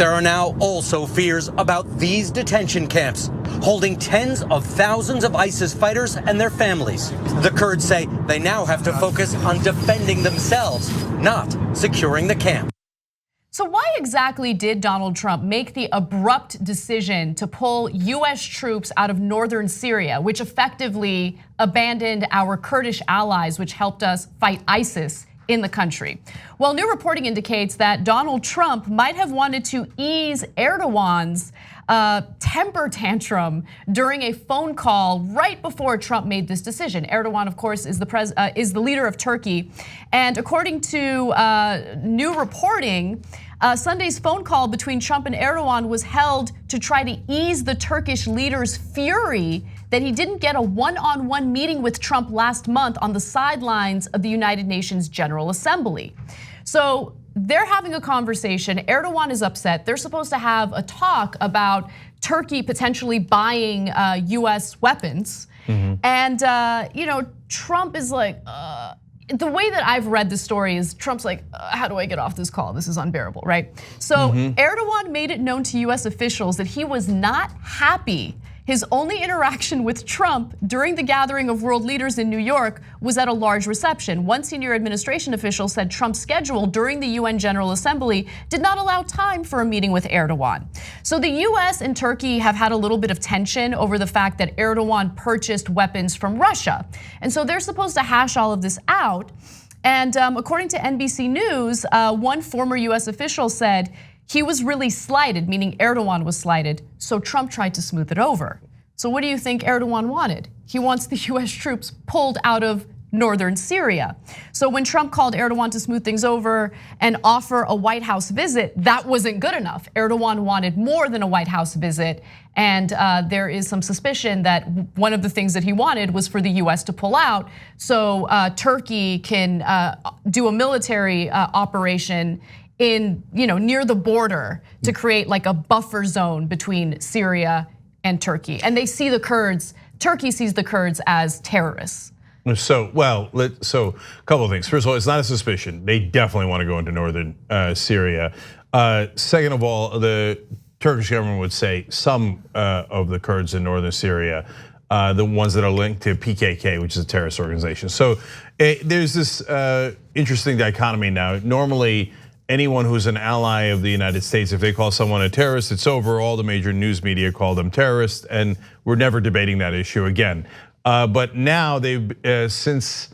There are now also fears about these detention camps, holding tens of thousands of ISIS fighters and their families. The Kurds say they now have to focus on defending themselves, not securing the camp. So why exactly did Donald Trump make the abrupt decision to pull US troops out of northern Syria, which effectively abandoned our Kurdish allies, which helped us fight ISIS in the country? Well, new reporting indicates that Donald Trump might have wanted to ease Erdogan's temper tantrum during a phone call right before Trump made this decision. Erdogan, of course, is the leader of Turkey, and according to new reporting, Sunday's phone call between Trump and Erdogan was held to try to ease the Turkish leader's fury that he didn't get a one-on-one meeting with Trump last month on the sidelines of the United Nations General Assembly. So they're having a conversation. Erdogan is upset. They're supposed to have a talk about Turkey potentially buying US weapons. And Trump is like, the way that I've read the story is Trump's like, how do I get off this call? This is unbearable, right? So Erdogan made it known to US officials that he was not happy. His only interaction with Trump during the gathering of world leaders in New York was at a large reception. One senior administration official said Trump's schedule during the UN General Assembly did not allow time for a meeting with Erdogan. So the US and Turkey have had a little bit of tension over the fact that Erdogan purchased weapons from Russia. And so they're supposed to hash all of this out. And according to NBC News, one former US official said, he was really slighted, meaning Erdogan was slighted, so Trump tried to smooth it over. So what do you think Erdogan wanted? He wants the US troops pulled out of northern Syria. So when Trump called Erdogan to smooth things over and offer a White House visit, that wasn't good enough. Erdogan wanted more than a White House visit, and there is some suspicion that one of the things that he wanted was for the US to pull out so Turkey can do a military operation in near the border to create like a buffer zone between Syria and Turkey. And they see the Kurds, Turkey sees the Kurds as terrorists. So a couple of things. First of all, it's not a suspicion. They definitely want to go into northern Syria. Second of all, the Turkish government would say some of the Kurds in northern Syria, the ones that are linked to PKK, which is a terrorist organization. So there's this interesting dichotomy now. Normally, anyone who's an ally of the United States, if they call someone a terrorist, it's over. All the major news media call them terrorists, and we're never debating that issue again. But now since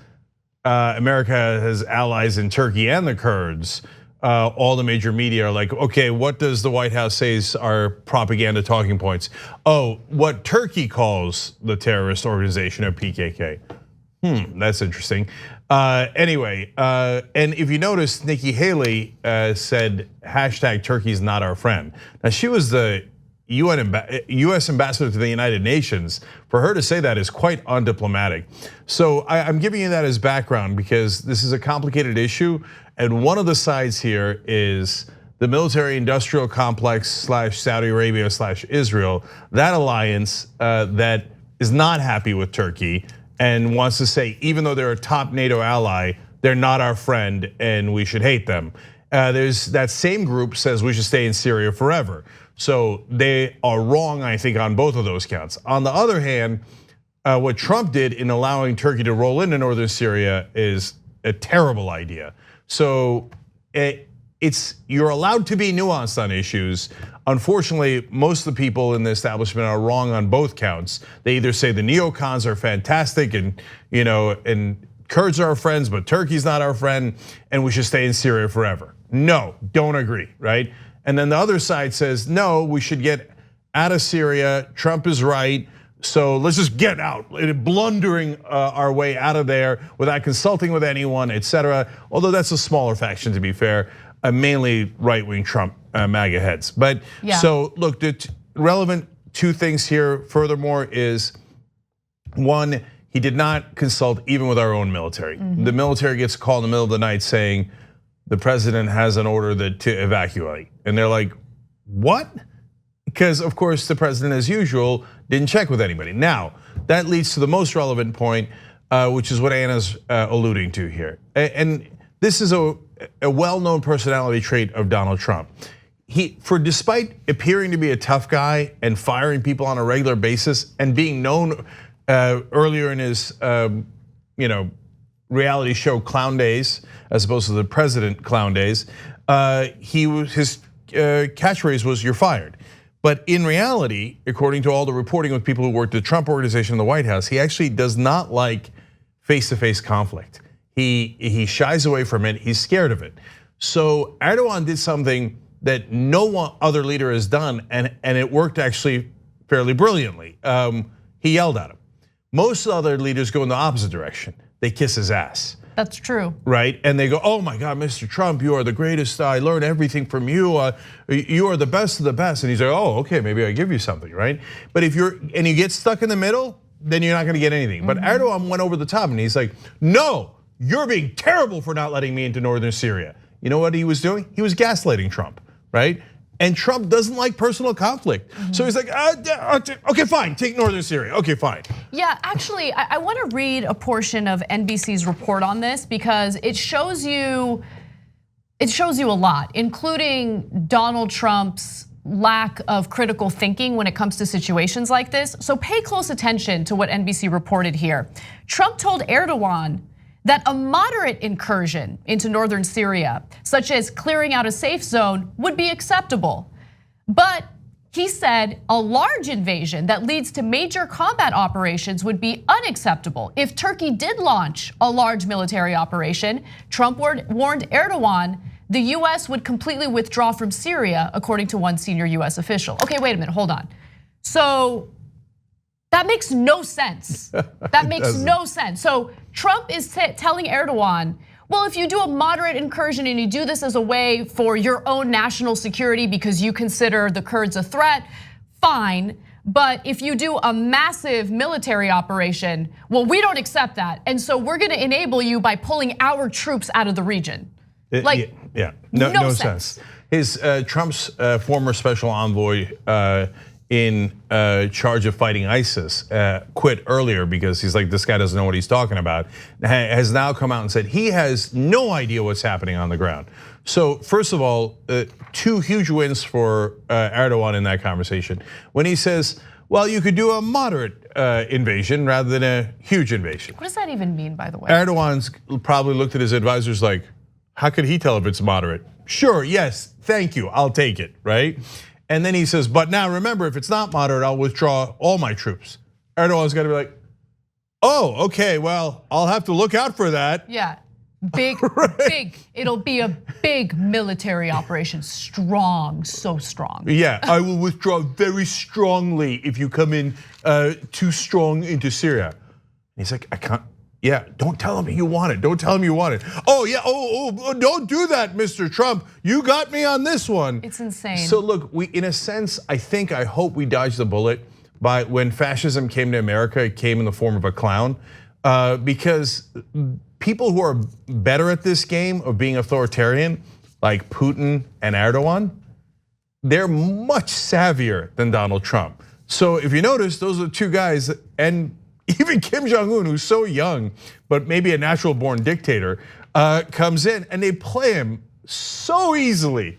America has allies in Turkey and the Kurds, all the major media are like, okay, what does the White House say is our propaganda talking points? Oh, what Turkey calls the terrorist organization of PKK. That's interesting. Anyway, and if you notice, Nikki Haley said hashtag Turkey's not our friend. Now she was the US ambassador to the United Nations. For her to say that is quite undiplomatic. So I'm giving you that as background because this is a complicated issue. And one of the sides here is the military industrial complex / Saudi Arabia / Israel, that alliance that is not happy with Turkey and wants to say, even though they're a top NATO ally, they're not our friend and we should hate them. There's that same group says we should stay in Syria forever. So they are wrong, I think, on both of those counts. On the other hand, what Trump did in allowing Turkey to roll into northern Syria is a terrible idea. So you're allowed to be nuanced on issues. Unfortunately, most of the people in the establishment are wrong on both counts. They either say the neocons are fantastic and Kurds are our friends, but Turkey's not our friend, and we should stay in Syria forever. No, don't agree, right? And then the other side says, no, we should get out of Syria. Trump is right. So let's just get out, blundering our way out of there without consulting with anyone, etc. Although that's a smaller faction, to be fair, mainly right-wing Trump MAGA heads. But so look, the relevant two things here furthermore is one, he did not consult even with our own military. The military gets called in the middle of the night saying the president has an order to evacuate. And they're like, what? Because of course the president, as usual, didn't check with anybody. Now, that leads to the most relevant point, which is what Anna's alluding to here. And this is a well-known personality trait of Donald Trump. despite appearing to be a tough guy and firing people on a regular basis and being known earlier in his reality show clown days, as opposed to the president clown days, his catchphrase was "You're fired." But in reality, according to all the reporting with people who worked at the Trump organization in the White House, he actually does not like face-to-face conflict. He shies away from it. He's scared of it. So Erdogan did something that no other leader has done, and it worked actually fairly brilliantly. He yelled at him. Most other leaders go in the opposite direction. They kiss his ass. That's true. Right, and they go, "Oh my God, Mr. Trump, you are the greatest. I learned everything from you. You are the best of the best." And he's like, "Oh, okay, maybe I give you something, right?" But if you get stuck in the middle, then you're not going to get anything. But Erdogan went over the top, and he's like, "No, you're being terrible for not letting me into northern Syria." You know what he was doing? He was gaslighting Trump, right? And Trump doesn't like personal conflict. So he's like, "Okay, fine, take northern Syria. Okay, fine." Yeah, actually, I want to read a portion of NBC's report on this because it shows you a lot, including Donald Trump's lack of critical thinking when it comes to situations like this. So pay close attention to what NBC reported here. Trump told Erdogan that a moderate incursion into northern Syria, such as clearing out a safe zone, would be acceptable. But he said a large invasion that leads to major combat operations would be unacceptable. If Turkey did launch a large military operation, Trump warned Erdogan the US would completely withdraw from Syria, according to one senior US official. Okay, wait a minute, hold on. So that makes no sense. That makes no sense. So Trump is telling Erdogan, well, if you do a moderate incursion and you do this as a way for your own national security because you consider the Kurds a threat, fine. But if you do a massive military operation, well, we don't accept that. And so we're gonna enable you by pulling our troops out of the region. Like, no sense. Trump's former special envoy in charge of fighting ISIS quit earlier because he's like, this guy doesn't know what he's talking about, has now come out and said he has no idea what's happening on the ground. So first of all, 2 huge wins for Erdogan in that conversation. When he says, well, you could do a moderate invasion rather than a huge invasion. What does that even mean, by the way? Erdogan's probably looked at his advisors like, how could he tell if it's moderate? Sure, yes, thank you, I'll take it, right? And then he says, but now remember, if it's not moderate, I'll withdraw all my troops. Erdogan's gotta be like, oh, okay, well, I'll have to look out for that. Yeah, big, big, it'll be a big military operation, strong, so strong. Yeah, I will withdraw very strongly if you come in too strong into Syria. And he's like, I can't. Yeah, don't tell him you want it. Don't tell him you want it. Oh yeah, don't do that, Mr. Trump. You got me on this one. It's insane. So look, in a sense, I hope we dodged the bullet by when fascism came to America, it came in the form of a clown. Because people who are better at this game of being authoritarian, like Putin and Erdogan, they're much savvier than Donald Trump. So if you notice, those are the 2 guys, and even Kim Jong-un, who's so young, but maybe a natural born dictator, comes in and they play him so easily.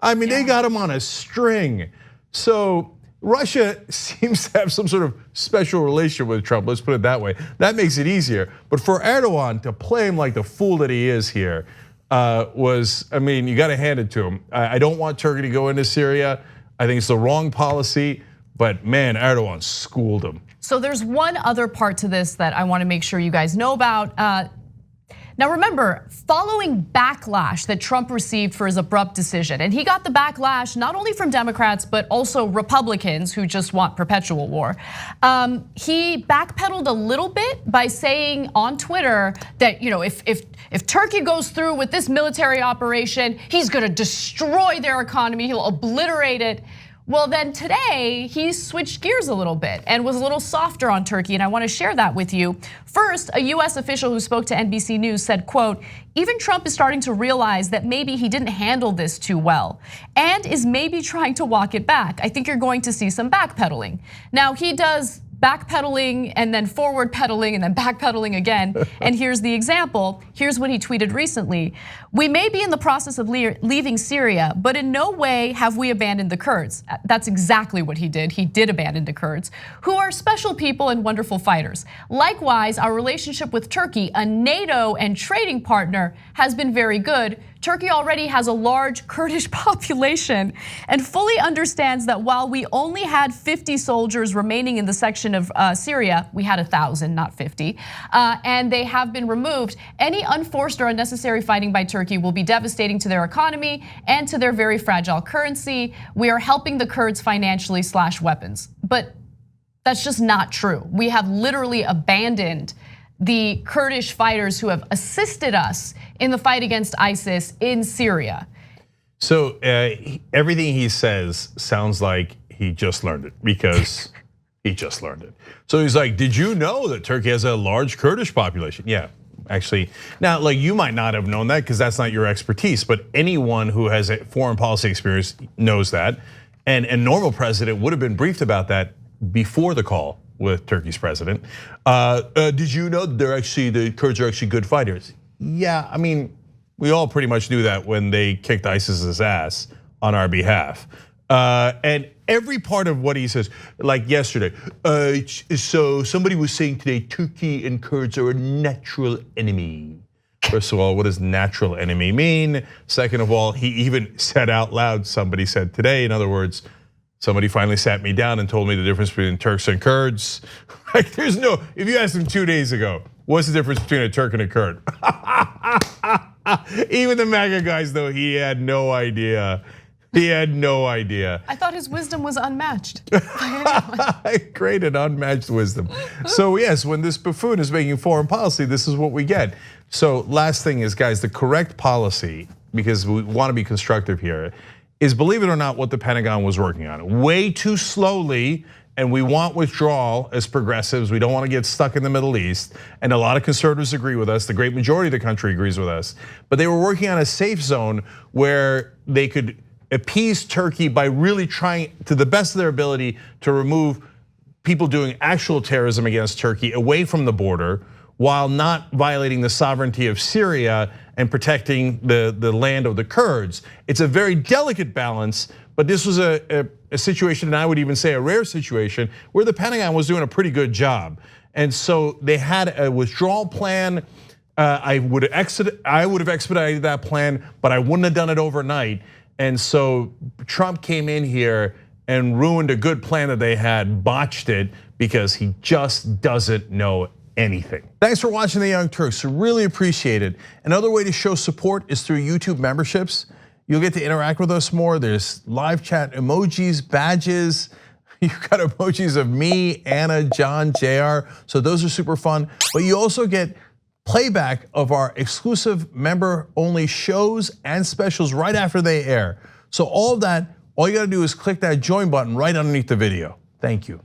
I mean, they got him on a string. So Russia seems to have some sort of special relationship with Trump, let's put it that way. That makes it easier. But for Erdogan to play him like the fool that he is here I mean, you gotta hand it to him. I don't want Turkey to go into Syria. I think it's the wrong policy, but man, Erdogan schooled him. So there's one other part to this that I want to make sure you guys know about. Now remember, following backlash that Trump received for his abrupt decision, and he got the backlash not only from Democrats, but also Republicans who just want perpetual war. He backpedaled a little bit by saying on Twitter that if Turkey goes through with this military operation, he's gonna destroy their economy, he'll obliterate it. Well, then today he switched gears a little bit and was a little softer on Turkey, and I want to share that with you. First, a US official who spoke to NBC News said, quote, even Trump is starting to realize that maybe he didn't handle this too well and is maybe trying to walk it back. I think you're going to see some backpedaling. Now, he does backpedaling and then forward pedaling and then backpedaling again. And here's the example. Here's what he tweeted recently. We may be in the process of leaving Syria, but in no way have we abandoned the Kurds. That's exactly what he did. He did abandon the Kurds, who are special people and wonderful fighters. Likewise, our relationship with Turkey, a NATO and trading partner, has been very good. Turkey already has a large Kurdish population and fully understands that while we only had 50 soldiers remaining in the section of Syria, we had 1,000, not 50, and they have been removed. Any unforced or unnecessary fighting by Turkey will be devastating to their economy and to their very fragile currency. We are helping the Kurds financially / weapons, but that's just not true. We have literally abandoned the Kurdish fighters who have assisted us in the fight against ISIS in Syria. So everything he says sounds like he just learned it, because he just learned it. So he's like, did you know that Turkey has a large Kurdish population? Yeah, actually. Now, like, you might not have known that because that's not your expertise, but anyone who has a foreign policy experience knows that. And a normal president would have been briefed about that before the call with Turkey's president. Did you know the Kurds are actually good fighters? Yeah, I mean, we all pretty much knew that when they kicked ISIS's ass on our behalf. And every part of what he says, like yesterday, so somebody was saying today, Turkey and Kurds are a natural enemy. First of all, what does natural enemy mean? Second of all, he even said out loud, somebody said today, in other words, somebody finally sat me down and told me the difference between Turks and Kurds. Like, there's no, if you asked him 2 days ago, what's the difference between a Turk and a Kurd? Even the MAGA guys, though, he had no idea. He had no idea. I thought his wisdom was unmatched. Great and unmatched wisdom. So yes, when this buffoon is making foreign policy, this is what we get. So last thing is, guys, the correct policy, because we want to be constructive here, is, believe it or not, what the Pentagon was working on. Way too slowly, and we want withdrawal as progressives. We don't want to get stuck in the Middle East. And a lot of conservatives agree with us. The great majority of the country agrees with us. But they were working on a safe zone where they could appease Turkey by really trying to the best of their ability to remove people doing actual terrorism against Turkey away from the border, while not violating the sovereignty of Syria and protecting the land of the Kurds. It's a very delicate balance, but this was a situation, and I would even say a rare situation, where the Pentagon was doing a pretty good job. And so they had a withdrawal plan. I would have expedited that plan, but I wouldn't have done it overnight. And so Trump came in here and ruined a good plan that they had, botched it, because he just doesn't know anything. Thanks for watching The Young Turks, really appreciate it. Another way to show support is through YouTube memberships. You'll get to interact with us more. There's live chat emojis, badges. You've got emojis of me, Anna, John, JR. So those are super fun. But you also get playback of our exclusive member-only shows and specials right after they air. So all of that, all you gotta do is click that join button right underneath the video. Thank you.